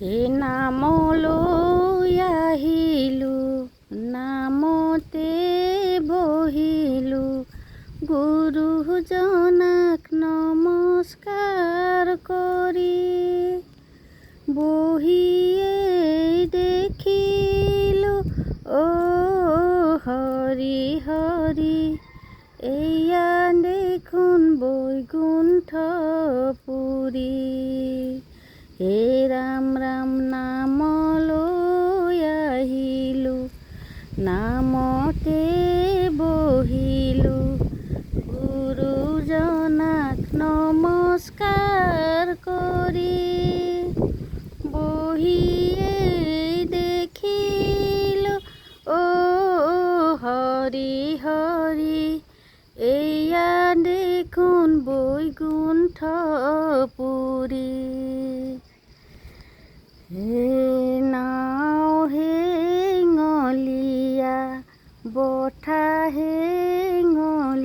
হে নামলৈ আহিলোঁ, নামতে বহিলোঁ, গুৰুজনাক নমস্কাৰ কৰি। বহিয়েই দেখিলোঁ হৰি হৰি, এয়া দেখোন বৈকুণ্ঠপুৰী। হে ৰাম ৰাম নামলৈ আহিলোঁ, নামতে বহিলোঁ, গুৰুজনাক নমস্কাৰ কৰি। বহিয়েই দেখিলোঁ হৰি হৰি, এয়া দেখোন বৈকুণ্ঠপুৰী। হে নাও হেঙলীয়া, বঠা হেঙলীয়া,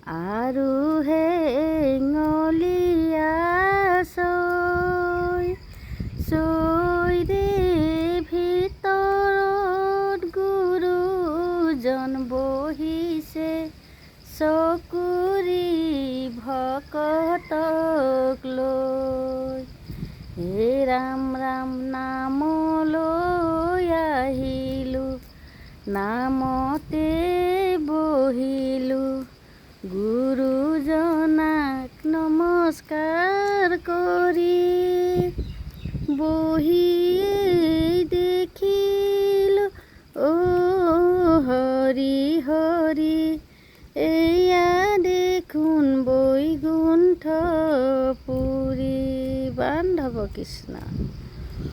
আৰু হেঙলীয়া চৈৰে ভিতৰত গুৰুজন বহিছে, চকুৰি ভকতক লৈ। হে ৰাম ৰাম নামলৈ আহিলোঁ, নামতে বহিলোঁ, গুৰুজনাক নমস্কাৰ কৰি। বহিয়েই দেখিলোঁ হৰি হৰি, এয়া দেখোন বৈকুণ্ঠপুৰী। বান্ধৱ কৃষ্ণ।